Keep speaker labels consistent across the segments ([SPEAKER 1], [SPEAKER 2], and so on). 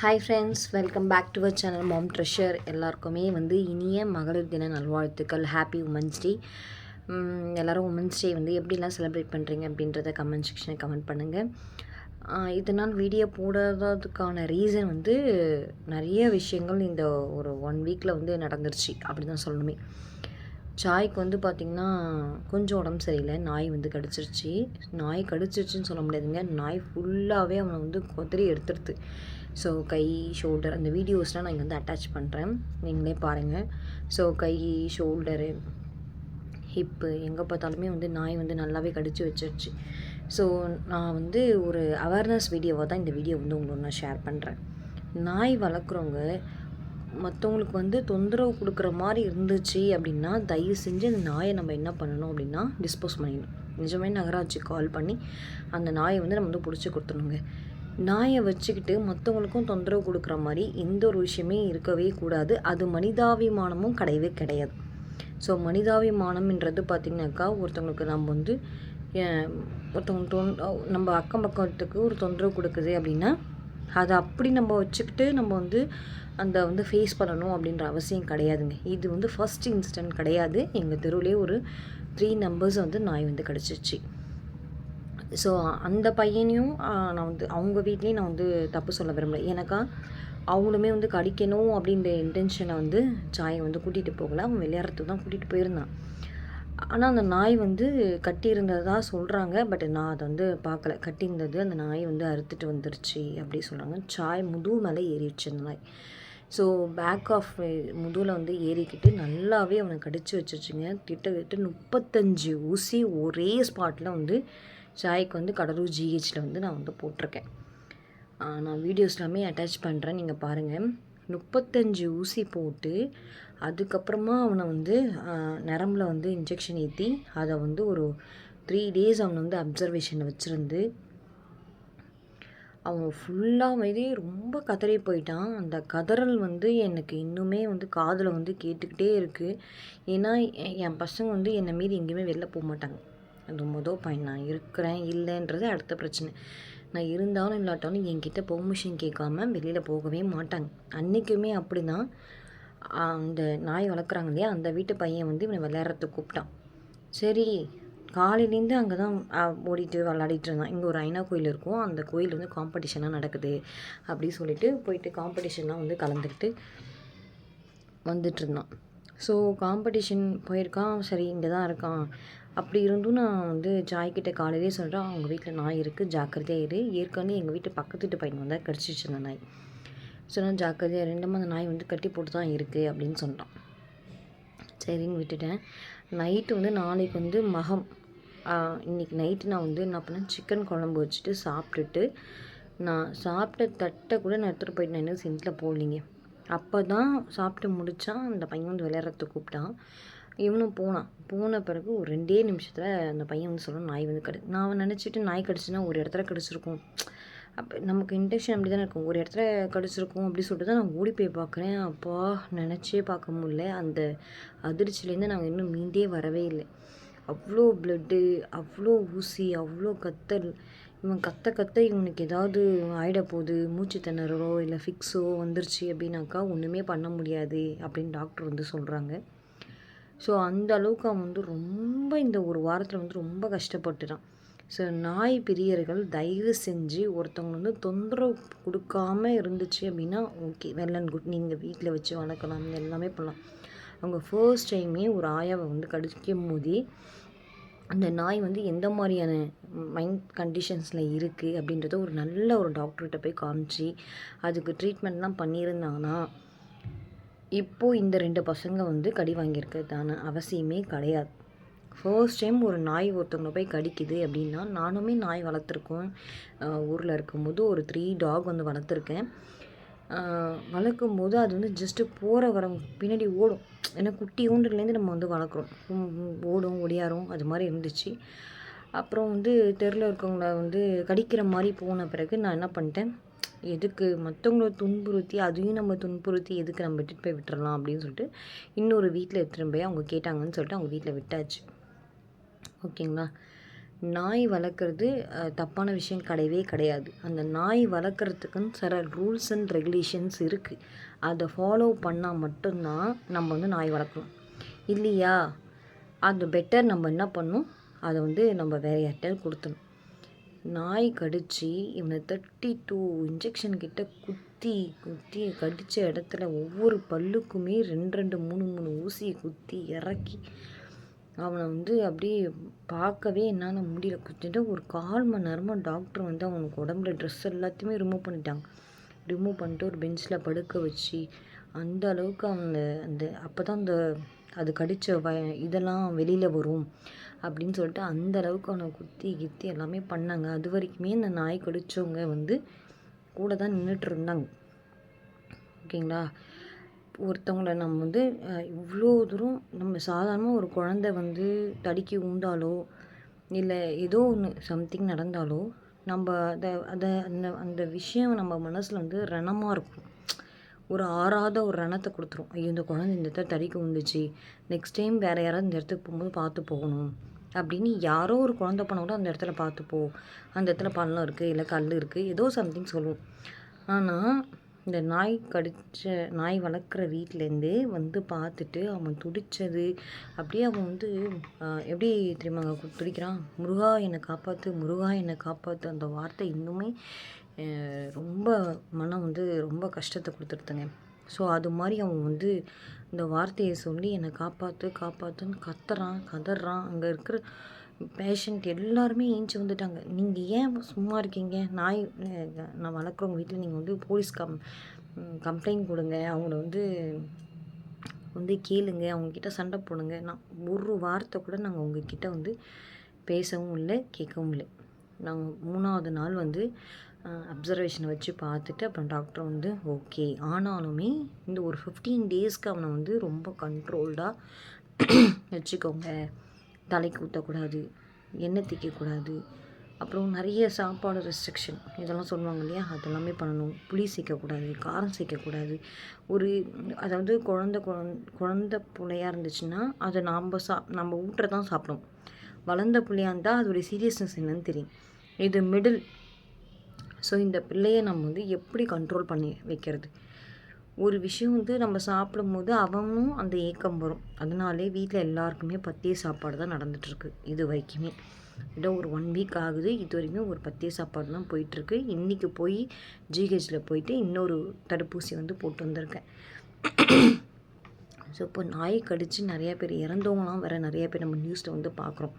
[SPEAKER 1] Hi friends, welcome back to our channel mom treasure. எல்லாருக்குமே இனிய மகளிர் தின நல்வாழ்த்துக்கள். Happy women's day. எல்லோரும் உமன்ஸ் டே எப்படிலாம் செலிப்ரேட் பண்ணுறீங்க அப்படின்றத கமெண்ட் செக்ஷனில் கமெண்ட் பண்ணுங்கள். இதனால் வீடியோ போடாததுக்கான ரீசன் நிறைய விஷயங்கள் இந்த ஒரு 1 வீக்கில் நடந்துருச்சு அப்படி தான் சொல்லணுமே. சாய்க்கு பார்த்திங்கன்னா கொஞ்சம் உடம்பு சரியில்லை. நாய் கடிச்சிருச்சு. நாய் கடிச்சிருச்சுன்னு சொல்ல முடியாதுங்க. நாய் ஃபுல்லாகவே அவனை கொதறி எடுத்துடுது. ஸோ கை, ஷோல்டர் அந்த வீடியோஸ்லாம் நான் இங்கே அட்டாச் பண்ணுறேன், நீங்களே பாருங்கள். ஸோ கை, ஷோல்டரு, ஹிப்பு எங்கே பார்த்தாலுமே நாய் நல்லாவே கடிச்சு வச்சிருச்சு. ஸோ நான் ஒரு அவேர்னஸ் வீடியோவாக தான் இந்த வீடியோ உங்களுக்கு நான் ஷேர் பண்ணுறேன். நாய் வளர்க்குறவங்க மற்றவங்களுக்கு தொந்தரவு கொடுக்குற மாதிரி இருந்துச்சு அப்படின்னா தயவு செஞ்சு அந்த நாயை நம்ம என்ன பண்ணணும் அப்படின்னா டிஸ்போஸ் பண்ணிடணும். நிஜமே நகராட்சி கால் பண்ணி அந்த நாயை நம்ம பிடிச்சி கொடுத்துணுங்க. நாயை வச்சுக்கிட்டு மற்றவங்களுக்கும் தொந்தரவு கொடுக்குற மாதிரி எந்த ஒரு விஷயமே இருக்கவே கூடாது. அது மனிதாபிமானமும் கிடையவே கிடையாது. ஸோ மனிதாபிமானம்ன்றது பார்த்திங்கனாக்கா ஒருத்தவங்களுக்கு நம்ம ஒருத்தவங்க நம்ம அக்கம் பக்கத்துக்கு ஒரு தொந்தரவு கொடுக்குது அப்படின்னா அதை அப்படி நம்ம வச்சுக்கிட்டு நம்ம அந்த ஃபேஸ் பண்ணணும் அப்படின்ற அவசியம் கிடையாதுங்க. இது ஃபஸ்ட் இன்ஸ்டன்ட் கிடையாது. எங்கள் தெருவிலே ஒரு 3 நம்பர்ஸ் நாய் கடிச்சிச்சு. ஸோ அந்த பையனையும் நான் அவங்க வீட்லேயும் நான் தப்பு சொல்ல விரும்பலை. ஏன்னாக்கா அவங்களுமே கடிக்கணும் அப்படின்ற இன்டென்ஷனை சாயை கூட்டிகிட்டு போகலை. அவன் விளையாடுறதுக்கு தான் கூட்டிகிட்டு போயிருந்தான். ஆனால் அந்த நாய் கட்டியிருந்ததாக சொல்கிறாங்க. பட் நான் அதை பார்க்கல. கட்டியிருந்தது அந்த நாய் அறுத்துட்டு வந்துருச்சு அப்படி சொல்கிறாங்க. சாய் முதுகு மேலே ஏறிடுச்சு அந்த நாய். ஸோ பேக் ஆஃப் முதுகில் ஏறிக்கிட்டு நல்லாவே அவனை கடிச்சு வச்சிருச்சுங்க. கிட்டத்தட்ட 35 ஊசி ஒரே ஸ்பாட்டில் சாய்க்கு கடலூர் ஜிஹெச்சில் நான் போட்டிருக்கேன். நான் வீடியோஸ் எல்லாமே அட்டாச் பண்ணுறேன், நீங்கள் பாருங்கள். 35 ஊசி போட்டு அதுக்கப்புறமா அவனை நரம்பில் இன்ஜெக்ஷன் ஏற்றி அதை ஒரு 3 டேஸ் அவனை அப்சர்வேஷனில் வச்சுருந்து அவன் ஃபுல்லாக ரொம்ப கதறி போயிட்டான். அந்த கதறல் எனக்கு இன்னுமே காதில் கேட்டுக்கிட்டே இருக்குது. ஏன்னா என் பசங்க என்னை மீறி எங்கேயுமே வெளில போக மாட்டாங்க. அது பையன். நான் இருக்கிறேன் இல்லைன்றது அடுத்த பிரச்சனை. நான் இருந்தாலும் இல்லாட்டாலும் என்கிட்ட பெர்மிஷன் கேட்காம வெளியில் போகவே மாட்டாங்க. அன்றைக்குமே அப்படி தான். அந்த நாய் வளர்க்குறாங்க இல்லையா, அந்த வீட்டு பையன் இவனை விளையாடுறதுக்கு கூப்பிட்டான். சரி, காலையிலேருந்து அங்கே தான் ஓடிட்டு விளாடிட்டு இருந்தான். இங்கே ஒரு ஐநா கோயில் இருக்கும், அந்த கோயில் காம்படிஷனாக நடக்குது அப்படி சொல்லிட்டு போயிட்டு காம்படிஷன்லாம் கலந்துக்கிட்டு வந்துட்டுருந்தான். ஸோ காம்படிஷன் போயிருக்கான். சரி, இங்கே தான் இருக்கான். அப்படி இருந்தும் நான் சாய்கிட்ட காலையிலே சொல்கிறேன், அவங்க வீட்டில் நாய் இருக்குது, ஜாக்கிரதையாக இரு. ஏற்கனவே எங்கள் வீட்டு பக்கத்து வீட்டு பையன் கடிச்சிச்சு அந்த நாய். ஸோ நான் ஜாக்கிரதையாக ரெண்டுமே அந்த நாய் கட்டி போட்டு தான் இருக்குது அப்படின்னு சொன்னான். சரின்னு விட்டுட்டேன். நைட்டு நாளைக்கு மகம். இன்றைக்கி நைட்டு நான் என்ன பண்ணேன், சிக்கன் குழம்பு வச்சுட்டு சாப்பிட்டுட்டு நான் சாப்பிட்ட தட்டை கூட நான் எடுத்துகிட்டு போயிட்டு நான் இன்னும் சென்ட்டில் போடலிங்க. அப்போ தான் சாப்பிட்டு முடித்தான். அந்த பையன் விளையாடுறதுக்கு கூப்பிட்டான். இவனும் போன பிறகு ஒரு 2 நிமிஷத்தில் அந்த பையன் சொல்லணும் நாய் நான் நினச்சிட்டு நாய் கடிச்சுன்னா ஒரு இடத்துல கடிச்சிருக்கும். அப்போ நமக்கு இன்டென்ஷன் அப்படி தானே இருக்கும், ஒரு இடத்துல கடிச்சிருக்கும் அப்படி சொல்லிட்டு தான் நான் ஓடி போய் பார்க்குறேன். அப்பா, நினச்சே பார்க்க முடியல. அந்த அதிர்ச்சியிலேருந்து நாங்கள் இன்னும் மீண்டே வரவே இல்லை. அவ்வளோ ப்ளட்டு, அவ்வளோ ஊசி, அவ்வளோ கத்தல். இவன் கத்த இவனுக்கு ஏதாவது ஆகிட போகுது, மூச்சு திணறோ இல்லை ஃபிக்ஸோ வந்துருச்சு அப்படின்னாக்கா ஒன்றுமே பண்ண முடியாது அப்படின்னு டாக்டர் சொல்கிறாங்க. ஸோ அந்த அளவுக்கு அவன் ரொம்ப இந்த ஒரு வாரத்தில் ரொம்ப கஷ்டப்பட்டுட்டான். ஸோ நாய் பிரியர்கள் தயவு செஞ்சு ஒருத்தவங்க தொந்தரவு கொடுக்காமல் இருந்துச்சு அப்படின்னா ஓகே, வெல் அண்ட் குட். நீங்கள் வீட்டில் வச்சு வளர்க்கலாம், எல்லாமே பண்ணலாம். அவங்க ஃபர்ஸ்ட் டைமே ஒரு ஆயாவை கடிக்கும் போதே அந்த நாய் எந்த மாதிரியான மைண்ட் கண்டிஷன்ஸில் இருக்குது அப்படின்றத ஒரு நல்ல ஒரு டாக்டர்கிட்ட போய் காமிச்சு அதுக்கு ட்ரீட்மெண்ட்லாம் பண்ணியிருந்தாங்கன்னா இப்போது இந்த 2 பசங்க கடி வாங்கியிருக்கிறதான அவசியமே கிடையாது. ஃபர்ஸ்ட் டைம் ஒரு நாய் ஒருத்தவங்களை போய் கடிக்குது அப்படின்னா, நானுமே நாய் வளர்த்துருக்கோம். ஊரில் இருக்கும்போது ஒரு 3 டாக் வளர்த்துருக்கேன். வளர்க்கும்போது அது ஜஸ்ட்டு போகிற வரவங்க பின்னாடி ஓடும். ஏன்னா குட்டி ஊண்டுலேருந்து நம்ம வளர்க்குறோம், ஓடும் ஒடியாரும் அது மாதிரி இருந்துச்சு. அப்புறம் தெருவில் இருக்கவங்கள கடிக்கிற மாதிரி போன பிறகு நான் என்ன பண்ணிட்டேன், எதுக்கு மற்றவங்கள துன்புறுத்தி அதையும் நம்ம துன்புறுத்தி எதுக்கு நம்ம விட்டுட்டு போய் விட்டுறலாம் அப்படின்னு சொல்லிட்டு இன்னொரு வீட்டில் எடுத்துகிட்டு போய் அவங்க கேட்டாங்கன்னு சொல்லிட்டு அவங்க வீட்டில் விட்டாச்சு. ஓகேங்களா. நாய் வளர்க்குறது தப்பான விஷயம் கிடையவே கிடையாது. அந்த நாய் வளர்க்குறதுக்குன்னு சில ரூல்ஸ் அண்ட் ரெகுலேஷன்ஸ் இருக்குது. அதை ஃபாலோ பண்ணால் மட்டும்தான் நம்ம வந்து நாய் வளர்க்கணும். இல்லையா அது பெட்டர் நம்ம என்ன பண்ணணும், அதை வந்து நம்ம வேறு யார்கிட்டயாவது கொடுத்துடணும். நாய் கடித்து இவனை 32 இன்ஜெக்ஷன் கிட்ட குத்தி குத்தி கடித்த இடத்துல ஒவ்வொரு பல்லுக்குமே 2 3 ஊசியை குத்தி இறக்கி அவனை வந்து அப்படியே பார்க்கவே என்னால் முடியல. கிட்டத்தட்ட ஒரு 1/4 மணி நேரமாக டாக்டர் வந்து அவனுக்கு உடம்புல ட்ரெஸ் எல்லாத்தையுமே ரிமூவ் பண்ணிட்டாங்க. ரிமூவ் பண்ணிட்டு ஒரு பெஞ்சில் படுக்க வச்சு அந்த அளவுக்கு அவனை அப்போ தான் அது கடித்த இதெல்லாம் வெளியில் வரும் அப்படின்னு சொல்லிட்டு அந்த அளவுக்கு அவனை குத்தி கித்தி எல்லாமே பண்ணாங்க. அது வரைக்குமே இந்த நாய் கடித்தவங்க வந்து கூட தான் நின்றுட்டு இருந்தாங்க. ஓகேங்களா. ஒருத்தவங்கள நம்ம வந்து இவ்வளோ தூரம் நம்ம சாதாரணமாக ஒரு குழந்தை வந்து தடுக்கி உண்டாலோ இல்லை ஏதோ ஒன்று சம்திங் நடந்தாலோ நம்ம அந்த விஷயம் நம்ம மனசில் வந்து ரணமாக இருக்கும். ஒரு ஆறாத ஒரு ரணத்தை கொடுத்துரும். ஐயோ இந்த குழந்தை இந்த இடத்துல தடிக்க வந்துச்சு, நெக்ஸ்ட் டைம் வேறு யாராவது இந்த இடத்துக்கு போகும்போது பார்த்து போகணும் அப்படின்னு யாரோ ஒரு குழந்தை பண்ண கூட அந்த இடத்துல பார்த்து போ, அந்த இடத்துல பள்ளம் இருக்குது இல்லை கல் இருக்குது ஏதோ சம்திங் சொல்லுவோம். ஆனால் இந்த நாய் வளர்க்குற வீட்டிலேருந்தே வந்து பார்த்துட்டு அவன் துடித்தது அப்படியே அவன் வந்து எப்படி தெரியுமாங்க துடிக்கிறான், முருகா என்னை காப்பாற்று, முருகா என்னை காப்பாற்று. அந்த வார்த்தை இன்னுமே ரொம்ப மனம் வந்து ரொம்ப கஷ்டத்தை கொடுத்துருதுங்க. ஸோ அது மாதிரி அவன் வந்து இந்த வார்த்தையை சொல்லி என்னை காப்பாற்று காப்பாற்றுன்னு கதறான். அங்கே இருக்கிற பேஷண்ட் எல்லாருமே ஏஞ்சி வந்துட்டாங்க. நீங்கள் ஏன் சும்மா இருக்கீங்க, நான் வளர்க்குறவங்க வீட்டில் நீங்கள் வந்து போலீஸ் கம்ப்ளைண்ட் கொடுங்க, அவங்கள வந்து கேளுங்க, அவங்கக்கிட்ட சண்டை போடுங்க. நான் ஒரு வார்த்தை கூட நாங்கள் உங்ககிட்ட வந்து பேசவும் இல்லை கேட்கவும் இல்லை. நாங்கள் 3ஆவது நாள் வந்து அப்சர்வேஷனை வச்சு பார்த்துட்டு அப்புறம் டாக்டர் வந்து ஓகே. ஆனாலுமே இந்த ஒரு 15 டேஸ்க்கு அவனை வந்து ரொம்ப கண்ட்ரோல்டாக வச்சுக்கோங்க. தலைக்கு ஊற்றக்கூடாது, எண்ணெய் தேய்க்கக்கூடாது, அப்புறம் நிறைய சாப்பாடு ரெஸ்ட்ரிக்ஷன் இதெல்லாம் சொல்லுவாங்க இல்லையா, அதெல்லாமே பண்ணணும். புளி சேர்க்கக்கூடாது, காரம் சேர்க்கக்கூடாது. அதாவது குழந்த பிள்ளையாக இருந்துச்சுன்னா அதை நம்ம ஊட்டுறதான் சாப்பிடும். வளர்ந்த பிள்ளையாக இருந்தால் அதோடைய சீரியஸ்னஸ் என்னன்னு தெரியும். இது மிடில். ஸோ இந்த பிள்ளையை நம்ம வந்து எப்படி கண்ட்ரோல் பண்ணி வைக்கிறது. ஒரு விஷயம் வந்து நம்ம சாப்பிடும்போது அவனும் அந்த ஏக்கம் வரும். அதனாலே வீட்டில் எல்லாருக்குமே பத்திய சாப்பாடு தான் நடந்துகிட்ருக்கு இது வரைக்குமே. ஏதோ ஒரு 1 வீக் ஆகுது, இது வரைக்கும் ஒரு பத்திய சாப்பாடு தான் போயிட்டுருக்கு. இன்றைக்கி போய் ஜிஹெச்சில் போயிட்டு இன்னொரு தடுப்பூசி வந்து போட்டு வந்திருக்கேன். ஸோ இப்போ நாய் கடித்து நிறையா பேர் இறந்தவங்களாம் வேறு நிறையா பேர் நம்ம நியூஸில் வந்து பார்க்குறோம்.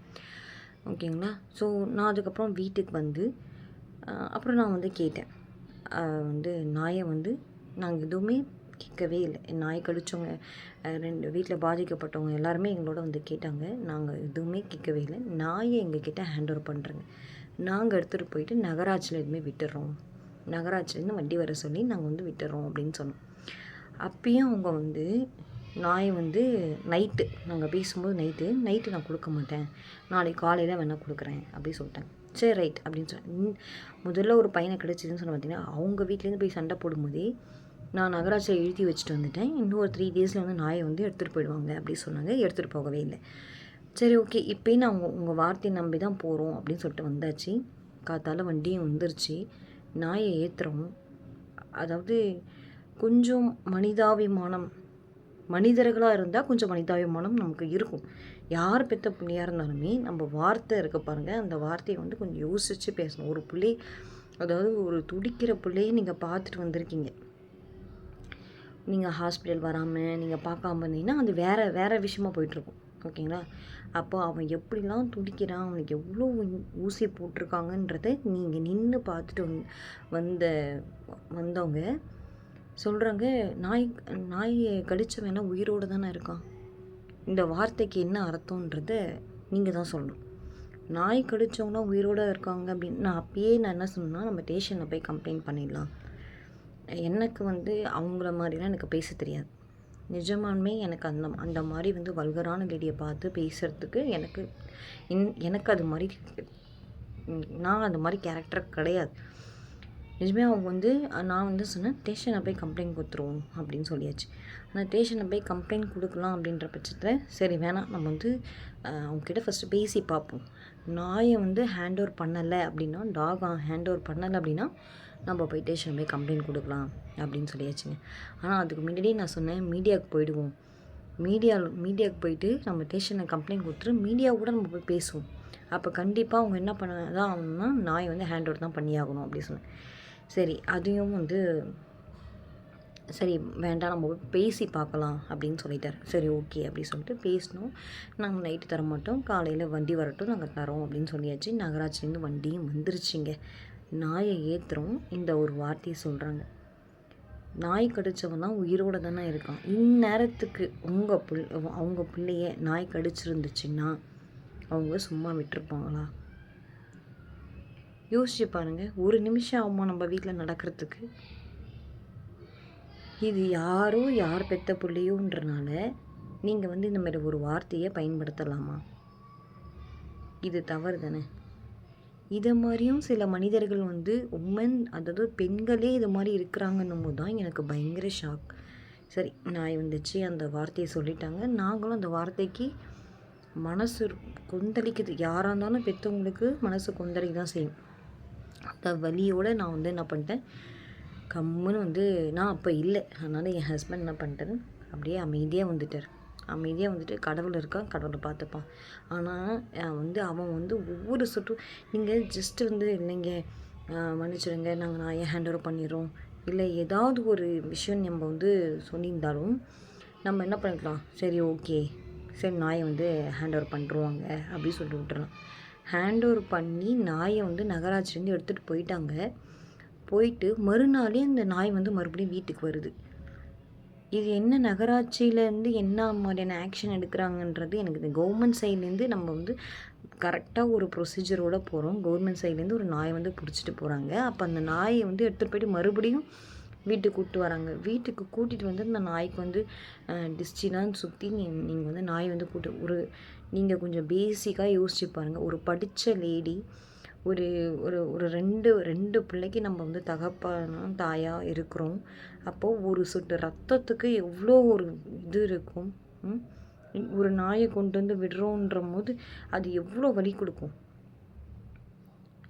[SPEAKER 1] ஓகேங்களா. ஸோ நான் அதுக்கப்புறம் வீட்டுக்கு வந்து அப்புறம் நான் வந்து கேட்டேன். வந்து நாயை வந்து நாங்கள் எதுவுமே கேட்கவே இல்லை. நாய் கடித்தவங்க 2 வீட்டில் பாதிக்கப்பட்டவங்க எல்லாருமே எங்களோட வந்து கேட்டாங்க. நாங்கள் எதுவுமே கேட்கவே இல்லை. நாயை எங்ககிட்ட ஹேண்ட் ஓவர் பண்ணுறேங்க. நாங்கள் எடுத்துகிட்டு போயிட்டு நகராட்சியில் எதுவுமே விட்டுடுறோம், நகராட்சிலேருந்து வண்டி வர சொல்லி நாங்கள் வந்து விட்டுறோம் அப்படின்னு சொன்னோம். அப்பயும் அவங்க வந்து நாயை வந்து நைட்டு நாங்கள் பேசும்போது நைட்டு நான் கொடுக்க மாட்டேன், நாளைக்கு காலையில் வேணால் கொடுக்குறேன் அப்படி சொல்லிட்டாங்க. சரி ரைட் அப்படின்னு சொன்னேன். முதல்ல ஒரு பையனை கிடச்சிதுன்னு சொன்ன பார்த்தீங்கன்னா, அவங்க வீட்டிலேருந்து போய் சண்டை போடும்போதே நான் நகராட்சியில் எழுதி வச்சுட்டு வந்துட்டேன். இன்னும் ஒரு 3 டேஸில் வந்து நாயை வந்து எடுத்துகிட்டு போயிடுவாங்க அப்படின்னு சொன்னாங்க. எடுத்துகிட்டு போகவே இல்லை. சரி ஓகே, இப்போயும் நான் உங்கள் வார்த்தையை நம்பி தான் போகிறோம் அப்படின்னு சொல்லிட்டு வந்தாச்சு. காத்தால வண்டியும் வந்துருச்சு. நாயை ஏற்றுறோம். அதாவது கொஞ்சம் மனிதாபிமானம், மனிதர்களாக இருந்தால் கொஞ்சம் மனிதாபிமானம் நமக்கு இருக்கும். யார் பெற்ற பிள்ளையாக இருந்தாலுமே நம்ம வார்த்தை இருக்க பாருங்கள், அந்த வார்த்தையை வந்து கொஞ்சம் யோசித்து பேசணும். ஒரு பிள்ளை, அதாவது ஒரு துடிக்கிற பிள்ளையை நீங்கள் பார்த்துட்டு வந்திருக்கீங்க, நீங்கள் ஹாஸ்பிட்டல் வராமல் நீங்கள் பார்க்காம இருந்தீங்கன்னா அது வேறு விஷயமா போயிட்டுருக்கும். ஓகேங்களா. அப்போ அவன் எப்படிலாம் துடிக்கிறான், அவனுக்கு எவ்வளோ ஊசி போட்டிருக்காங்கன்றதை நீங்கள் நின்று பார்த்துட்டு வந்தவங்க சொல்கிறாங்க, நாயை கடித்தவனா உயிரோடு தானே இருக்கான். இந்த வார்த்தைக்கு என்ன அர்த்தன்றத நீங்கள் தான் சொல்லணும். நாய் கடித்தவங்கன்னா உயிரோடு இருக்காங்க அப்படின்னு நான் அப்பயே என்ன சொன்னேன்னா, நம்ம ஸ்டேஷனில் போய் கம்ப்ளைண்ட் பண்ணிடலாம். எனக்கு வந்து அவங்கள மாதிரிலாம் எனக்கு பேச தெரியாது. நிஜமானுமே எனக்கு அந்த மாதிரி வந்து வல்கரான லேடியை பார்த்து பேசுகிறதுக்கு எனக்கு அது மாதிரி நான் அந்த மாதிரி கேரக்டர் கிடையாது. நிஜமே அவங்க வந்து நான் வந்து சொன்னேன், ஸ்டேஷனில் போய் கம்ப்ளைண்ட் கொடுத்துருவோம் அப்படின்னு சொல்லியாச்சு. ஆனால் ஸ்டேஷனில் போய் கம்ப்ளைண்ட் கொடுக்கலாம் அப்படின்ற பட்சத்தில் சரி வேணாம், நம்ம வந்து அவங்கக்கிட்ட ஃபஸ்ட்டு பேசி பார்ப்போம். நாயை வந்து ஹேண்ட் ஓவர் பண்ணலை அப்படின்னா, டாக் ஹேண்ட் ஓவர் பண்ணலை அப்படின்னா நம்ம போய் ஸ்டேஷன் போய் கம்ப்ளைண்ட் கொடுக்கலாம் அப்படின்னு சொல்லியாச்சுங்க. ஆனால் அதுக்கு முன்னாடியே நான் சொன்னேன், மீடியாவுக்கு போயிடுவோம். மீடியாவுக்கு போயிட்டு நம்ம ஸ்டேஷனில் கம்ப்ளைண்ட் கொடுத்துட்டு மீடியாவை கூட நம்ம போய் பேசுவோம். அப்போ கண்டிப்பாக அவங்க என்ன பண்ண தான் ஆகணும்னா, நாயை வந்து ஹேண்ட் ஓவர் தான் பண்ணி ஆகணும் அப்படி சொன்னேன். சரி, அதையும் வந்து சரி வேண்டாம், நம்ம போய் பேசி பார்க்கலாம் அப்படின்னு சொல்லிட்டார். சரி ஓகே அப்படி சொல்லிட்டு பேசினோம். நாங்கள் நைட்டு தர மாட்டோம், காலையில் வண்டி வரட்டும், நாங்கள் தரோம் அப்படின்னு சொல்லியாச்சு. நகராட்சிலேருந்து வண்டியும் வந்துருச்சுங்க. நாயை ஏற்றுறோம். இந்த ஒரு வார்த்தையை சொல்கிறாங்க, நாய் கடித்தவன் தான் உயிரோடு தானே இருக்கான். இந்நேரத்துக்கு அவங்க பிள்ளைய நாய் கடிச்சிருந்துச்சுன்னா அவங்க சும்மா விட்டுருப்பாங்களா? யோசிச்சு பாருங்க. ஒரு நிமிஷம் ஆகுமா நம்ம வீட்டில் நடக்கிறதுக்கு? இது யார் பெத்த பிள்ளையோன்றனால நீங்கள் வந்து இந்த மாதிரி ஒரு வார்த்தையை பயன்படுத்தலாமா? இது தவறு தானே. இதை மாதிரியும் சில மனிதர்கள் வந்து அதாவது பெண்களே இது மாதிரி இருக்கிறாங்கன்னும் போது தான் எனக்கு பயங்கர ஷாக். சரி, நாய் வந்துச்சு, அந்த வார்த்தையை சொல்லிட்டாங்க. நாங்களும் அந்த வார்த்தைக்கு மனசு கொந்தளிக்குது. யாராக இருந்தாலும் பெற்றவங்களுக்கு மனசு கொந்தளிக்க தான் செய்யும். அந்த வலியோடு நான் வந்து என்ன பண்ணிட்டேன், கம்முன்னு வந்து நான் அப்போ இல்லை. அதனால் என் ஹஸ்பண்ட் என்ன பண்ணிட்டாரு, அப்படியே அமைதியாக வந்துட்டு கடவுள் இருக்கான், கடவுளை பார்த்துப்பான். ஆனால் அவன் வந்து ஒவ்வொரு சொட்டும் நீங்கள் ஜஸ்ட்டு வந்து இல்லைங்க மன்னிச்சிடுங்க, நாங்கள் நாயை ஹேண்ட் ஓவர் பண்ணிடுறோம், இல்லை ஏதாவது ஒரு விஷயம் நம்ம வந்து சொல்லியிருந்தாலும் நம்ம என்ன பண்ணிக்கலாம், சரி ஓகே, சரி நாயை வந்து ஹேண்ட் ஓவர் பண்ணுருவாங்க அப்படின்னு சொல்லிட்டு விட்டுறலாம். ஹேண்ட் ஓவர் பண்ணி நாயை வந்து நகராட்சிலேருந்து எடுத்துகிட்டு போயிட்டு மறுநாளே அந்த நாய் வந்து மறுபடியும் வீட்டுக்கு வருது. இது என்ன நகராட்சியிலேருந்து என்ன மாதிரியான ஆக்ஷன் எடுக்கிறாங்கன்றது எனக்கு இந்த கவர்மெண்ட் சைட்லேருந்து நம்ம வந்து கரெக்டாக ஒரு ப்ரொசீஜரோடு போகிறோம். கவர்மெண்ட் சைட்லேருந்து ஒரு நாயை வந்து பிடிச்சிட்டு போகிறாங்க. அப்போ அந்த நாயை வந்து எடுத்துகிட்டு போயிட்டு மறுபடியும் வீட்டுக்கு கூப்பிட்டு வராங்க. வீட்டுக்கு கூட்டிகிட்டு வந்து அந்த நாய்க்கு வந்து டிஸ்ட்ரிக்ட்லாம் சுற்றி நீங்கள் வந்து நாய் வந்து நீங்கள் கொஞ்சம் பேசிக்காக யோசிச்சு பாருங்கள். ஒரு படித்த லேடி ஒரு ஒரு ஒரு ரெண்டு பிள்ளைக்கு நம்ம வந்து தகப்பனும் தாயாக இருக்கிறோம். அப்போது ஒரு சொட்டு ரத்தத்துக்கு எவ்வளோ ஒரு இது இருக்கும். ஒரு நாயை கொண்டு வந்து விடுறோன்ற போது அது எவ்வளோ வலி கொடுக்கும்.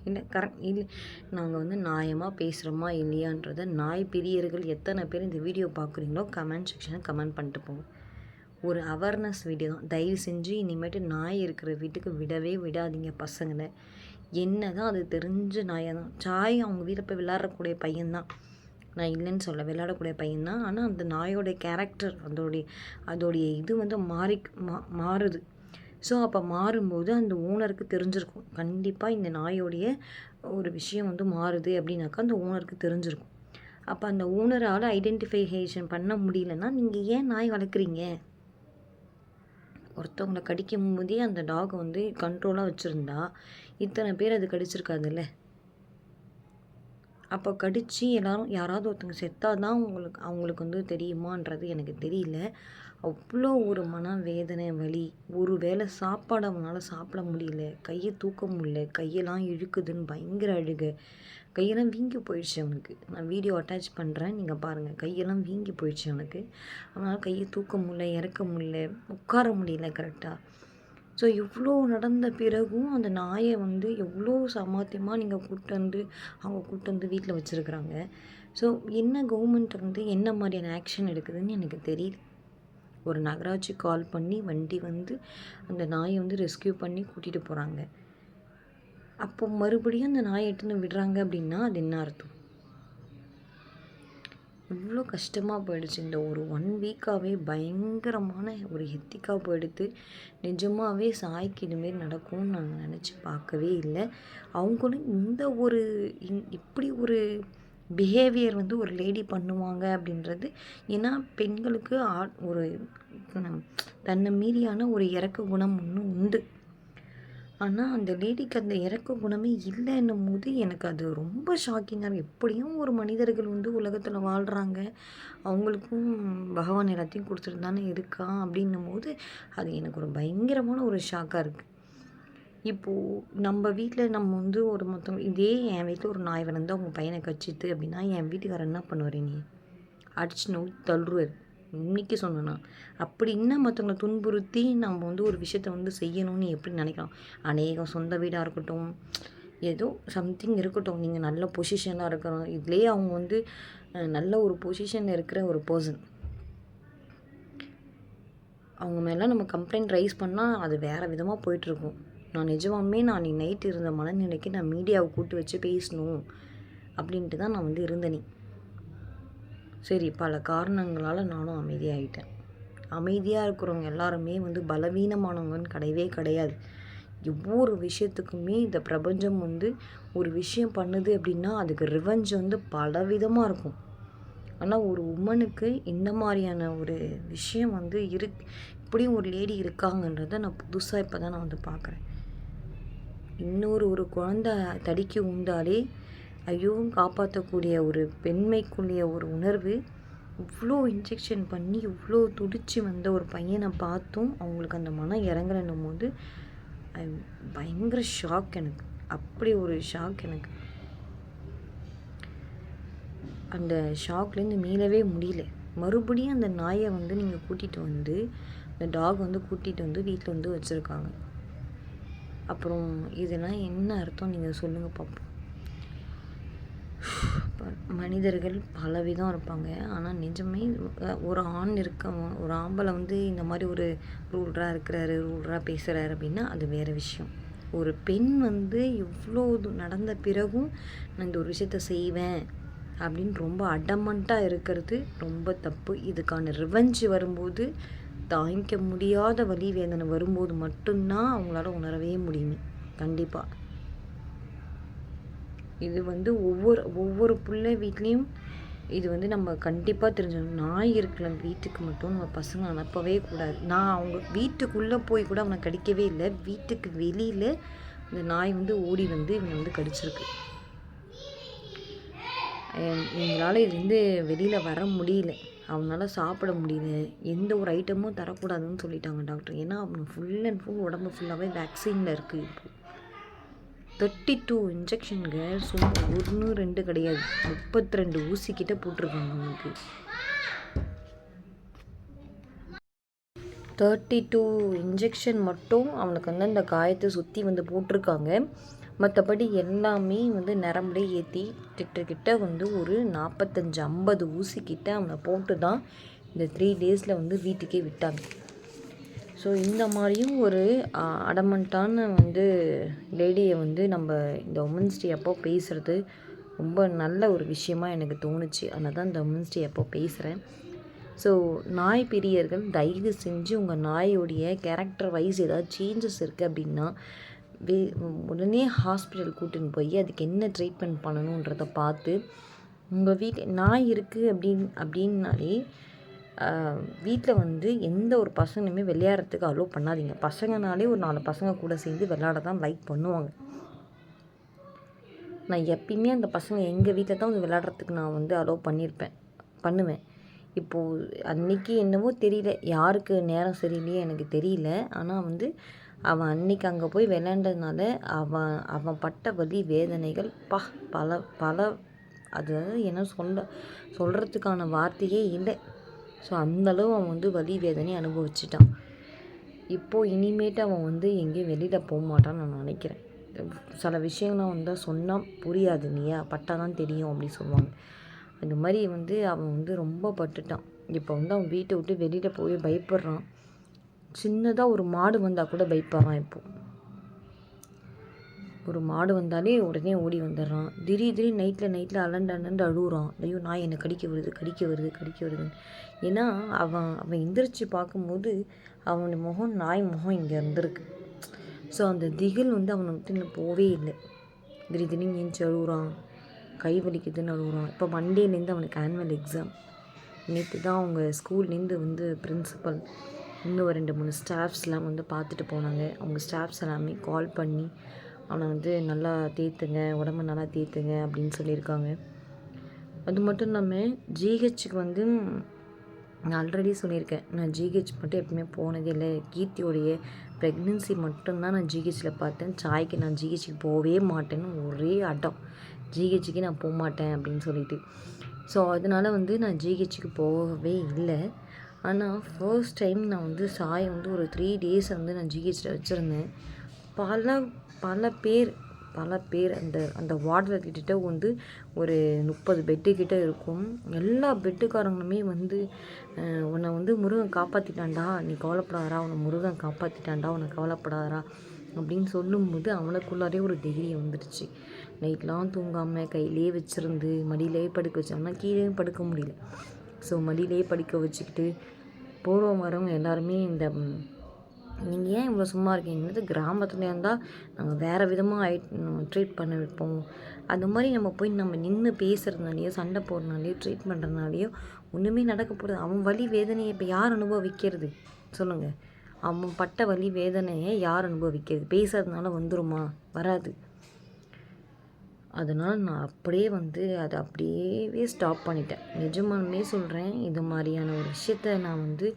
[SPEAKER 1] இல்லை கரெக்ட் இல்லை. நாங்கள் வந்து நியாயமாக பேசுகிறோமா இல்லையான்றதை நாய் பிரியர்கள் எத்தனை பேர் இந்த வீடியோ பார்க்குறீங்களோ கமெண்ட் செக்ஷனில் கமெண்ட் பண்ணிட்டு போங்க. ஒரு அவேர்னஸ் வீடியோ தான். தயவு செஞ்சு இனிமேட்டு நாய் இருக்கிற வீட்டுக்கு விடவே விடாதீங்க பசங்களை. என்ன தான் அது தெரிஞ்ச நாயாக தான். அவங்க வீட்டில் போய் விளையாடக்கூடிய பையன்தான், நான் இல்லைன்னு சொல்ல, விளையாடக்கூடிய பையன்தான். ஆனால் அந்த நாயோடைய கேரக்டர் அதோடைய இது வந்து மாறுது. ஸோ அப்போ மாறும்போது அந்த ஓனருக்கு தெரிஞ்சிருக்கும், கண்டிப்பாக இந்த நாயோடைய ஒரு விஷயம் வந்து மாறுது அப்படின்னாக்கா அந்த ஓனருக்கு தெரிஞ்சிருக்கும். அப்போ அந்த ஓனரால் ஐடென்டிஃபிகேஷன் பண்ண முடியலன்னா நீங்கள் ஏன் நாய் வளர்க்குறீங்க? ஒருத்தவங்களை கடிக்கும் போதே அந்த டாகை வந்து கண்ட்ரோலாக வச்சுருந்தா இத்தனை பேர் அது கடிச்சிருக்காதுல்ல. அப்போ கடித்து யாராவது ஒருத்தவங்க செத்தால் தான் அவங்களுக்கு வந்து தெரியுமான்றது எனக்கு தெரியல. அவ்வளோ ஒரு வேதனை வலி. ஒரு வேளை சாப்பாடு அவனால் சாப்பிட முடியல, கையை தூக்க முடியல, கையெல்லாம் இழுக்குதுன்னு பயங்கர அழுகை. கையெல்லாம் வீங்கி போயிடுச்சு அவனுக்கு. நான் வீடியோ அட்டாச் பண்ணுறேன், நீங்கள் பாருங்கள். கையெல்லாம் வீங்கி போயிடுச்சு அவனுக்கு. அவனால் கையை தூக்க முடியல, இறக்க முடியல, உட்கார முடியல கரெக்டாக. ஸோ இவ்வளோ நடந்த பிறகும் அந்த நாயை வந்து எவ்வளோ சாமர்த்தியமாக நீங்கள் கூப்பிட்டு வந்து வீட்டில் வச்சுருக்குறாங்க. ஸோ என்ன கவர்மெண்ட் வந்து என்ன மாதிரியான ஆக்ஷன் எடுக்குதுன்னு எனக்கு தெரியல. ஒரு நகராட்சி கால் பண்ணி வண்டி வந்து அந்த நாயை வந்து ரெஸ்கியூ பண்ணி கூட்டிகிட்டு போகிறாங்க. அப்போ மறுபடியும் அந்த நாயை எடுத்துன்னு விடுறாங்க அப்படின்னா அது என்ன அர்த்தம்? இவ்வளோ கஷ்டமாக போயிடுச்சு. இந்த ஒரு 1 வீக்காகவே பயங்கரமான ஒரு ஹெத்திக்காக போயிடுது. நிஜமாகவே சாய்க்கு இதுமாரி நடக்கும்னு நாங்கள் நினச்சி பார்க்கவே இல்லை. அவங்களும் இப்படி ஒரு பிஹேவியர் வந்து ஒரு லேடி பண்ணுவாங்க அப்படின்றது. ஏன்னா பெண்களுக்கு ஒரு தன்னை மீறியான ஒரு இறக்க குணம் ஒன்று உண்டு. ஆனால் அந்த லேடிக்கு அந்த இறக்க குணமே இல்லைன்னும் போது எனக்கு அது ரொம்ப ஷாக்கிங்காக இருக்குது. எப்படியும் ஒரு மனிதர்கள் வந்து உலகத்தில் வாழ்கிறாங்க, அவங்களுக்கும் பகவான் எல்லாத்தையும் கொடுத்துட்டு தானே இருக்கான் அப்படின்னும் போது அது எனக்கு ஒரு பயங்கரமான ஒரு ஷாக்காக இருக்குது. இப்போது நம்ம வீட்டில் நம்ம வந்து இதே என் வீட்டில் ஒரு நாய் வளர்ந்து அவங்க பையனை கடிச்சிட்டு அப்படின்னா என் வீட்டுக்காரர் என்ன பண்ணுவார், நீ அடிச்சு நோய் தள்ளுவார். இன்னைக்கு சொன்னேன்னா. அப்படி இன்னும் மற்றவங்கள துன்புறுத்தி நம்ம வந்து ஒரு விஷயத்த வந்து செய்யணும்னு எப்படி நினைக்கலாம்? அநேகம் சொந்த வீடாக இருக்கட்டும், ஏதோ சம்திங் இருக்கட்டும், நீங்கள் நல்ல பொசிஷனாக இருக்கணும். இதுலேயே அவங்க வந்து நல்ல ஒரு பொசிஷனில் இருக்கிற ஒரு பர்சன். அவங்க மேலே நம்ம கம்ப்ளைண்ட் ரைஸ் பண்ணால் அது வேறு விதமாக போயிட்டுருக்கும். நான் நிஜமாமே நான் நீ நைட்டு இருந்த மனநிலைக்கு நான் மீடியாவை கூட்டு வச்சு பேசணும் அப்படின்ட்டு தான் நான் வந்து இருந்தேனே. சரி, பல காரணங்களால் நானும் அமைதியாகிட்டேன். அமைதியாக இருக்கிறவங்க எல்லாருமே வந்து பலவீனமானவங்கன்னு கிடையவே கிடையாது. ஒவ்வொரு விஷயத்துக்குமே இந்த பிரபஞ்சம் வந்து ஒரு விஷயம் பண்ணுது அப்படின்னா அதுக்கு ரிவெஞ்ச் வந்து பலவிதமாக இருக்கும். ஆனால் ஒரு உமனுக்கு இந்த மாதிரியான ஒரு விஷயம் வந்து இப்படியும் ஒரு லேடி இருக்காங்கன்றதை நான் புதுசாக இப்போ தான் நான் வந்து பார்க்குறேன். ஒரு குழந்தை தடிக்கி உண்டாலே ஐயோ காப்பாற்றக்கூடிய ஒரு பெண்மைக்குரிய ஒரு உணர்வு, இவ்வளோ இன்ஜெக்ஷன் பண்ணி இவ்வளோ துடிச்சு வந்த ஒரு பையனை பார்த்தும் அவங்களுக்கு அந்த மனம் இறங்கலன்னும் போது பயங்கர ஷாக் எனக்கு. அப்படி ஒரு ஷாக் எனக்கு. அந்த ஷாக்லேருந்து மீளவே முடியல. மறுபடியும் அந்த நாயை வந்து நீங்கள் கூட்டிகிட்டு வந்து, அந்த டாக் வந்து கூட்டிகிட்டு வந்து வீட்டில் வந்து வச்சுருக்காங்க. அப்புறம் இதெல்லாம் என்ன அர்த்தம் நீங்கள் சொல்லுங்கள் பார்ப்போம். மனிதர்கள் பலவிதம் இருப்பாங்க. ஆனால் நிஜமே ஒரு ஆண் ஒரு ஆம்பளை வந்து இந்த மாதிரி ஒரு ரூல்ராக இருக்கிறாரு, ரூல்ராக பேசுகிறாரு அப்படின்னா அது வேறு விஷயம். ஒரு பெண் வந்து இவ்வளோ நடந்த பிறகும் நான் இந்த ஒரு விஷயத்த செய்வேன் அப்படின்னு ரொம்ப அடமண்ட்டாக இருக்கிறது ரொம்ப தப்பு. இதுக்கான ரிவெஞ்ச் வரும்போது, தாங்கிக்க முடியாத வலி வேதனை வரும்போது மட்டும்தான் அவங்களால உணரவே முடியுமே. கண்டிப்பாக இது வந்து ஒவ்வொரு பிள்ளை வீட்லேயும் இது வந்து நம்ம கண்டிப்பாக தெரிஞ்சுக்கணும். நாய் இருக்கிற வீட்டுக்கு மட்டும் நம்ம பசங்க அனுப்பவே கூடாது. நான் அவங்க வீட்டுக்குள்ளே போய் கூட அவனை கடிக்கவே இல்லை. வீட்டுக்கு வெளியில் இந்த நாய் வந்து ஓடி வந்து இவனை வந்து கடிச்சிருக்கு. எங்களால் இதுலேருந்து வெளியில் வர முடியல. அவனால் சாப்பிட முடியல. எந்த ஒரு ஐட்டமும் தரக்கூடாதுன்னு சொல்லிட்டாங்க டாக்டர். ஏன்னா அவன் ஃபுல் அண்ட் ஃபுல் உடம்பு ஃபுல்லாகவே வேக்சினில் இருக்குது. இப்போது 32 இன்ஜெக்ஷனுங்க. சும்மா 1 2 கிடையாது, 32 ஊசி கிட்ட போட்டிருக்காங்க அவனுக்கு. 32 இன்ஜெக்ஷன் மட்டும் அவனுக்கு வந்து அந்த காயத்தை சுற்றி வந்து போட்டிருக்காங்க. மற்றபடி எல்லாமே வந்து நரம்புலே ஏற்றி கிட்ட வந்து ஒரு 45-50 ஊசி கிட்ட அவனை போட்டு தான் இந்த 3 டேஸில் வந்து வீட்டுக்கே விட்டாங்க. ஸோ இந்த மாதிரியும் ஒரு அடமண்ட்டான வந்து லேடியை வந்து நம்ம இந்த உமன்ஸ் டே அப்போ பேசுகிறது ரொம்ப நல்ல ஒரு விஷயமாக எனக்கு தோணுச்சு. அதனால் தான் இந்த உமன்ஸ் டே அப்போ பேசுகிறேன். ஸோ நாய் பிரியர்கள் தயவு செஞ்சு உங்கள் நாயோடைய கேரக்டர் வைஸ் ஏதாவது சேஞ்சஸ் இருக்குது அப்படின்னா உடனே ஹாஸ்பிட்டல் கூட்டின்னு போய் அதுக்கு என்ன ட்ரீட்மெண்ட் பண்ணணுன்றதை பார்த்து, உங்கள் வீட்டில் நாய் இருக்குது அப்படின்னாலே வீட்டில் வந்து எந்த ஒரு பசங்களுமே விளையாடுறதுக்கு அலோவ் பண்ணாதீங்க. பசங்கனாலே ஒரு 4 பசங்க கூட சேர்ந்து விளையாட தான் லைக் பண்ணுவாங்க. நான் எப்பயுமே அந்த பசங்க எங்கள் வீட்டில் தான் வந்து விளையாடுறதுக்கு நான் வந்து அலோவ் பண்ணுவேன். இப்போது அன்றைக்கி என்னவோ தெரியல, யாருக்கு நேரம் சரியில்லையே எனக்கு தெரியல. ஆனால் வந்து அவன் அன்றைக்கி அங்கே போய் விளையாண்டதுனால அவன் பட்ட வலி வேதனைகள் பல அதாவது என்ன சொல்கிறதுக்கான வார்த்தையே இல்லை. ஸோ அந்தளவு அவன் வந்து வலி வேதனை அனுபவிச்சிட்டான். இப்போது இனிமேட்டு அவன் வந்து எங்கேயும் வெளியில் போக மாட்டான்னு நான் நினைக்கிறேன். சில விஷயங்கள்லாம் வந்து சொன்னால் புரியாது, நீயா பட்டால் தான் தெரியும் அப்படின்னு சொல்லுவாங்க. அந்த மாதிரி வந்து அவன் வந்து ரொம்ப பட்டுட்டான். இப்போ வந்து அவன் வீட்டை விட்டு வெளியில் போய் பயப்படுறான். சின்னதாக ஒரு மாடு வந்தால் கூட பயப்படுறான். இப்போது ஒரு மாடு வந்தாலே உடனே ஓடி வந்துடுறான். திடீர்னு நைட்டில் அலண்டு அழுகுறான். ஐயோ நாய் என்னை கடிக்க வருதுன்னு. ஏன்னா அவன் எந்திரிச்சு பார்க்கும்போது அவனோட முகம் நாய் முகம் இங்கே இருந்திருக்கு. ஸோ அந்த திகில் வந்து அவனை விட்டு இன்னும் போவே இல்லை. திடீர்னு ஏஞ்சி அழுகுறான், கை வலிக்குதுன்னு அழுகுறான். இப்போ மண்டேலேருந்து அவனுக்கு ஆனுவல் எக்ஸாம். நேற்று தான் அவங்க ஸ்கூல்லேருந்து வந்து பிரின்சிபல் இன்னும் 2-3 ஸ்டாஃப்ஸ்லாம் வந்து பார்த்துட்டு போனாங்க. அவங்க ஸ்டாஃப்ஸ் எல்லாமே கால் பண்ணி அவனை வந்து நல்லா தேற்றுங்க, உடம்பு நல்லா தேற்றுங்க அப்படின்னு சொல்லியிருக்காங்க. அது மட்டும் இல்லாமல் ஜிஹெச்சுக்கு வந்து நான் ஆல்ரெடி சொல்லியிருக்கேன், நான் ஜிஹெச் மட்டும் எப்பவுமே போனதே இல்லை. கீர்த்தியோடைய ப்ரெக்னென்சி மட்டும்தான் நான் ஜிஹெச்சில் பார்த்தேன். சாய்க்கு நான் ஜிஹெச்சுக்கு போகவே மாட்டேன்னு ஒரே அடம். ஜிஹெச்சுக்கு நான் போக மாட்டேன் அப்படின்னு சொல்லிட்டு. ஸோ அதனால் வந்து நான் ஜிஹெச்சுக்கு போகவே இல்லை. ஆனால் ஃபர்ஸ்ட் டைம் நான் வந்து சாயை வந்து ஒரு 3 டேஸ் வந்து நான் ஜிஹெச்சில் வச்சுருந்தேன். பல பல பேர் பல பேர் அந்த அந்த வார்டில் கிட்ட வந்து ஒரு 30 பெட்டு கிட்ட இருக்கும். எல்லா பெட்டுக்காரங்களுமே வந்து உன்னை வந்து முருகன் காப்பாற்றிட்டான்டா, நீ கவலைப்படாதடா, உன்னை முருகன் காப்பாற்றிட்டான்டா, உன்னை கவலைப்படாதடா அப்படின்னு சொல்லும்போது அவனுக்குள்ளாரே ஒரு தைரியம் வந்துடுச்சு. நைட்லாம் தூங்காமல் கையிலேயே வச்சுருந்து மடியிலேயே படுக்க வச்சோம்னா கீழேயும் படுக்க முடியல. ஸோ மடியிலேயே படுக்க வச்சுக்கிட்டு போகிறவங்க வரவங்க எல்லாருமே இந்த நீங்கள் ஏன் இவ்வளோ சும்மா இருக்கீங்க, கிராமத்துல இருந்தால் நாங்கள் வேறு விதமாக ட்ரீட் பண்ண வைப்போம். அந்த மாதிரி நம்ம போய் நம்ம நின்று பேசுகிறதுனாலையோ சண்டை போடுறதுனாலையோ ட்ரீட் பண்ணுறதுனாலையோ ஒன்றுமே நடக்க போகிறது. அவன் வலி வேதனையை இப்போ யார் அனுபவிக்கிறது சொல்லுங்கள்? அவன் பட்ட வலி வேதனையை யார் அனுபவிக்கிறது? பேசுறதுனால வந்துருமா? வராது. அதனால் நான் அப்படியே வந்து அதை அப்படியே ஸ்டாப் பண்ணிட்டேன். நிஜமாலுமே சொல்கிறேன், இது மாதிரியான ஒரு விஷயத்த நான் வந்து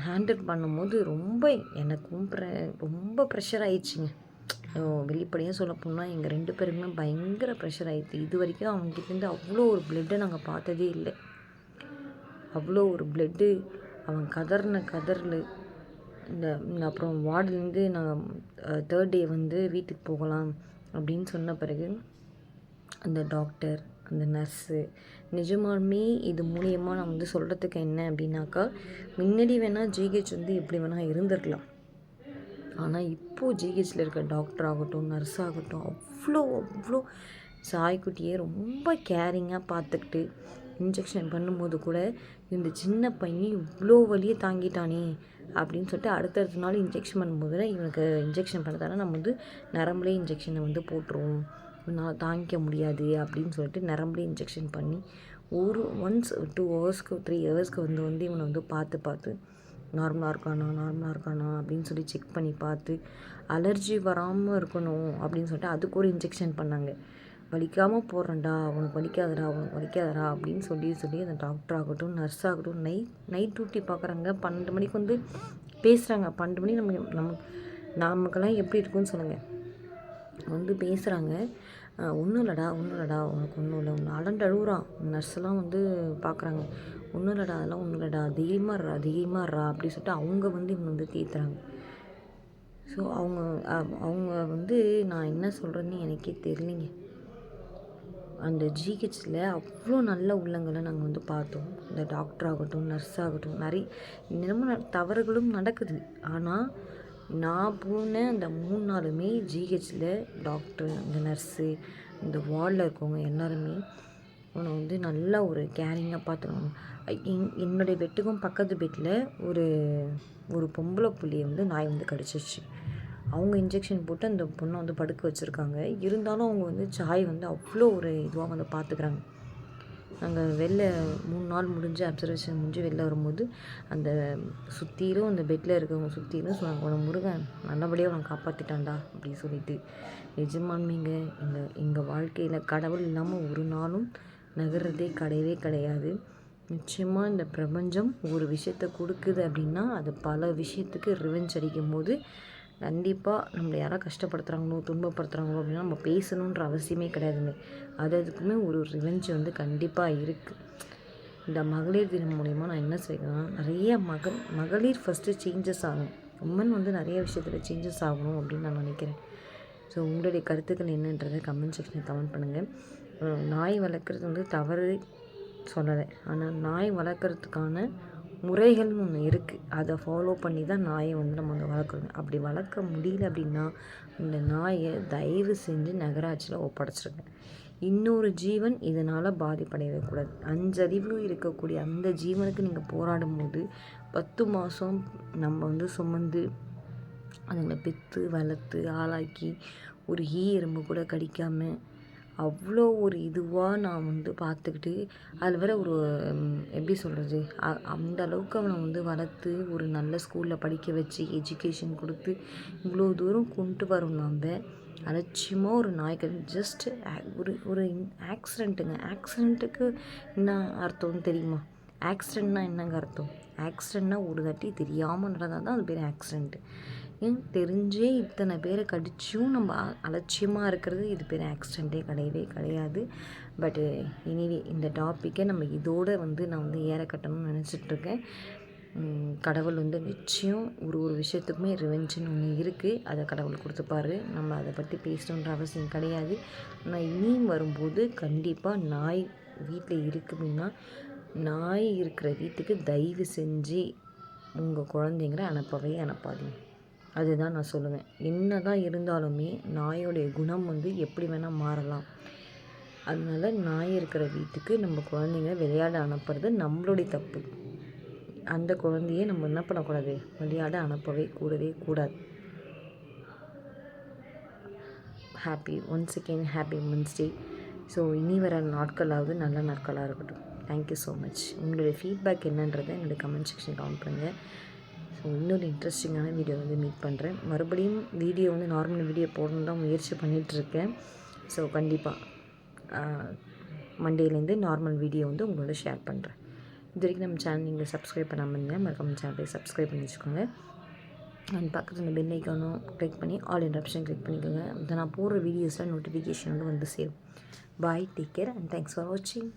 [SPEAKER 1] ஹேண்டில் பண்ணும்போது ரொம்ப எனக்கும் ரொம்ப ப்ரெஷர் ஆயிடுச்சுங்க. வெளிப்படையாக சொல்ல போனால் எங்கள் 2 பேருக்குமே பயங்கர ப்ரெஷர் ஆயிடுச்சு. இது வரைக்கும் அவன்கிட்டேருந்து அவ்வளோ ஒரு பிளட்டை நாங்கள் பார்த்ததே இல்லை. அவ்வளோ ஒரு பிளட்டு, அவன் கதறின கதறல். இந்த அப்புறம் வார்டுலேருந்து நான் 3rd டே வந்து வீட்டுக்கு போகலாம் அப்படின்னு சொன்ன பிறகு அந்த டாக்டர், அந்த நர்ஸு, நிஜமாலுமே இது மூலியமாக நான் வந்து சொல்கிறதுக்கு என்ன அப்படின்னாக்கா, முன்னாடி வேணால் ஜிஹெச் வந்து எப்படி வேணால் இருந்திருக்கலாம். ஆனால் இப்போது ஜிஹெச்சில் இருக்க டாக்டர் ஆகட்டும், நர்ஸ் ஆகட்டும், அவ்வளோ சாய்க்குட்டியை ரொம்ப கேரிங்காக பார்த்துக்கிட்டு இன்ஜெக்ஷன் பண்ணும்போது கூட இந்த சின்ன பையன் இவ்வளோ வலியை தாங்கிட்டானே அப்படின்னு சொல்லிட்டு அடுத்தடுத்த நாள் இன்ஜெக்ஷன் பண்ணும்போது இவனுக்கு இன்ஜெக்ஷன் பண்ணதால நம்ம வந்து நரம்புலேயே இன்ஜெக்ஷனை வந்து போட்டுருவோம், நான் தாங்கிக்க முடியாது அப்படின்னு சொல்லிட்டு நரம்புலேயே இன்ஜெக்ஷன் பண்ணி ஒன்ஸ் 2 ஹவர்ஸ்க்கு 3 ஹவர்ஸ்க்கு வந்து இவனை வந்து பார்த்து நார்மலாக இருக்கானா அப்படின்னு சொல்லி செக் பண்ணி பார்த்து அலர்ஜி வராமல் இருக்கணும் அப்படின்னு சொல்லிட்டு அதுக்கு ஒரு இன்ஜெக்ஷன் பண்ணாங்க. வலிக்காமல் போடுறேன்டா, உனக்கு வலிக்காதடா அப்படின்னு சொல்லி அந்த டாக்டர் ஆகட்டும், நர்ஸ் ஆகட்டும் நைட் டியூட்டி பார்க்குறாங்க. 12 மணிக்கு வந்து பேசுகிறாங்க. 12 மணி நமக்கெல்லாம் எப்படி இருக்குன்னு சொல்லுங்கள். வந்து பேசுகிறாங்க. ஒன்றும் இல்லைடா உனக்கு ஒன்றும் இல்லை, ஒன்று அலண்டு அழுகுறான். நர்ஸெல்லாம் வந்து பார்க்குறாங்க. ஒன்றும் இல்லைடா, அதெல்லாம் ஒன்றும் இல்லைடா, தைரியமாகறா அப்படி சொல்லிட்டு அவங்க வந்து இவங்க வந்து தேத்துறாங்க. ஸோ அவங்க வந்து நான் என்ன சொல்கிறேன்னு எனக்கே தெரியலைங்க. அந்த ஜிஹெச்சில் அவ்வளோ நல்ல உள்ளங்களை நாங்கள் வந்து பார்த்தோம். இந்த டாக்டர் ஆகட்டும், நர்ஸ் ஆகட்டும், நிறைய இன்னமும் தவறுகளும் நடக்குது. ஆனால் நான் போன அந்த 3 நாளுமே ஜிஹெச்சில் டாக்டர், இந்த நர்ஸு, இந்த வார்டில் இருக்கவங்க எல்லாருமே அவனை வந்து நல்லா ஒரு கேரிங்காக பார்த்துருவாங்க. என்னுடைய பெட்டுக்கும் பக்கத்து பெட்டில் ஒரு பொம்பளை புள்ளியை வந்து நாய் வந்து கடிச்சிருச்சு. அவங்க இன்ஜெக்ஷன் போட்டு அந்த பொண்ணை வந்து படுக்க வச்சுருக்காங்க. இருந்தாலும் அவங்க வந்து சாய் வந்து அவ்வளோ ஒரு இதுவாக வந்து பார்த்துக்குறாங்க. நாங்கள் வெளில 3 நாள் முடிஞ்சு அப்சர்வேஷன் முடிஞ்சு வெளில வரும்போது அந்த சுற்றிலும் அந்த பெட்டில் இருக்கவங்க சுற்றிலும் சொன்னாங்க, உன முருகன் நல்லபடியாக அவனை காப்பாற்றிட்டான்டா அப்படின்னு சொல்லிட்டு. நிஜமானுமேங்க எங்கள் வாழ்க்கையில் கடவுள் இல்லாமல் ஒரு நாளும் நகர்றதே கிடையாது. நிச்சயமாக இந்த பிரபஞ்சம் ஒரு விஷயத்த கொடுக்குது அப்படின்னா அது பல விஷயத்துக்கு ரிவெஞ்ச் அடிக்கும் போது கண்டிப்பாக நம்மளை யாராவது கஷ்டப்படுத்துகிறாங்களோ துன்பப்படுத்துகிறாங்களோ அப்படின்னா நம்ம பேசணுன்ற அவசியமே கிடையாதுங்க. அதுக்குமே ஒரு ரிவெஞ்ச் வந்து கண்டிப்பாக இருக்குது. இந்த மகளிர் தினம் மூலிமா நான் என்ன செய்யணும்னா, நிறைய மகளிர் ஃபஸ்ட்டு சேஞ்சஸ் ஆகணும். உமன் வந்து நிறைய விஷயத்தில் சேஞ்சஸ் ஆகணும் அப்படின்னு நான் நினைக்கிறேன். ஸோ உங்களுடைய கருத்துக்கள் என்னன்றதை கமெண்ட் செக்ஷனில் கமெண்ட் பண்ணுங்கள். நாய் வளர்க்குறது வந்து தவறு சொல்லலை, ஆனால் நாய் வளர்க்குறதுக்கான முறைகள்னு ஒன்று இருக்குது. அதை ஃபாலோ பண்ணி தான் நாயை வந்து நம்ம வந்து வளர்க்கணும். அப்படி வளர்க்க முடியல அப்படின்னா இந்த நாயை தயவு செஞ்சு நகராட்சியில் ஒப்படைச்சிருங்க. இன்னொரு ஜீவன் இதனால் பாதிப்படையவே கூடாது. 5 அறிவு இருக்கக்கூடிய அந்த ஜீவனுக்கு நீங்கள் போராடும் போது 10 மாதம் நம்ம வந்து சுமந்து அதுங்களை பெற்று வளர்த்து ஆளாக்கி ஒரு எறும்பு கூட கடிக்காமல் அவ்வளோ ஒரு இதுவாக நான் வந்து பார்த்துக்கிட்டு அதில் வேற ஒரு எப்படி சொல்கிறது, அந்த அளவுக்கு அவனை வந்து வளர்த்து ஒரு நல்ல ஸ்கூலில் படிக்க வச்சு எஜுகேஷன் கொடுத்து இவ்வளோ தூரம் கொண்டு வரோம். நம்ம அலட்சியமாக ஒரு நாய்க்கு ஜஸ்ட் ஒரு ஆக்சிடெண்ட்டுக்கு என்ன அர்த்தம்னு தெரியுமா? ஆக்சிடெண்ட்னா என்னங்க அர்த்தம்? ஆக்சிடெண்ட்னா ஒரு தாட்டி தெரியாமல் நடந்தால் தான் அது பேர் ஆக்சிடெண்ட்டு. தெரிஞ்சே இத்தனை பேரை கடிச்சும் நம்ம அலட்சியமாக இருக்கிறது இது பேர் ஆக்சிடெண்ட்டே கிடையாது. பட்டு எனிவே இந்த டாப்பிக்கை நம்ம இதோடு வந்து நான் வந்து ஏற கட்டணும்னு நினச்சிட்ருக்கேன். கடவுள் வந்து நிச்சயம் ஒரு விஷயத்துக்குமே ரிவெஞ்சுன்னு ஒன்று இருக்குது. அதை கடவுள் கொடுத்துப்பாரு. நம்ம அதை பற்றி பேசணுன்ற அவசியம் கிடையாது. ஆனால் இனியும் வரும்போது கண்டிப்பாக நாய் வீட்டில் இருக்குதுன்னா, நாய் இருக்கிற வீட்டுக்கு தயவு செஞ்சு உங்கள் குழந்தைங்கள அனுப்பவே அனுப்பாதீங்க. அதுதான் நான் சொல்லுவேன். என்ன தான் இருந்தாலுமே நாயோடைய குணம் வந்து எப்படி வேணால் மாறலாம். அதனால நாய் இருக்கிற வீட்டுக்கு நம்ம குழந்தைங்கள விளையாட அனுப்புறது நம்மளுடைய தப்பு. அந்த குழந்தைய நம்ம என்ன பண்ணக்கூடாது, விளையாட அனுப்பவே கூடாது. ஒன்ஸ் அகெயின் ஹாப்பி உமன்ஸ் டே. ஸோ இனி வர நாட்களாவது நல்ல நாட்களாக இருக்கட்டும். Thank you so much. உங்களுடைய ஃபீட்பேக் என்னன்றதை என்னுடைய கமெண்ட் செக்ஷன் கமெண்ட் பண்ணுங்கள். ஸோ இன்னொரு இன்ட்ரெஸ்டிங்கான வீடியோ வந்து மீட் பண்ணுறேன். மறுபடியும் வீடியோ வந்து நார்மல் வீடியோ போடணுன்னு தான் முயற்சி பண்ணிகிட்ருக்கேன். ஸோ கண்டிப்பாக மண்டேலேருந்து நார்மல் வீடியோ வந்து உங்களோட ஷேர் பண்ணுறேன். இது வரைக்கும் நம்ம சேனல் நீங்கள் சப்ஸ்கிரைப் பண்ணாமல் இருந்தால் மறக்காம சேனலை சப்ஸ்கிரைப் பண்ணி வச்சுக்கோங்க. அண்ட் பக்கத்தில் இந்த பெல் ஐக்கானும் கிளிக் பண்ணி ஆல் என்ற ஆப்ஷன் கிளிக் பண்ணிக்கோங்க. அதை நான் போடுற வீடியோஸில் நோட்டிஃபிகேஷன் வந்து சேரும். Bye, take care and thanks for வாட்சிங்.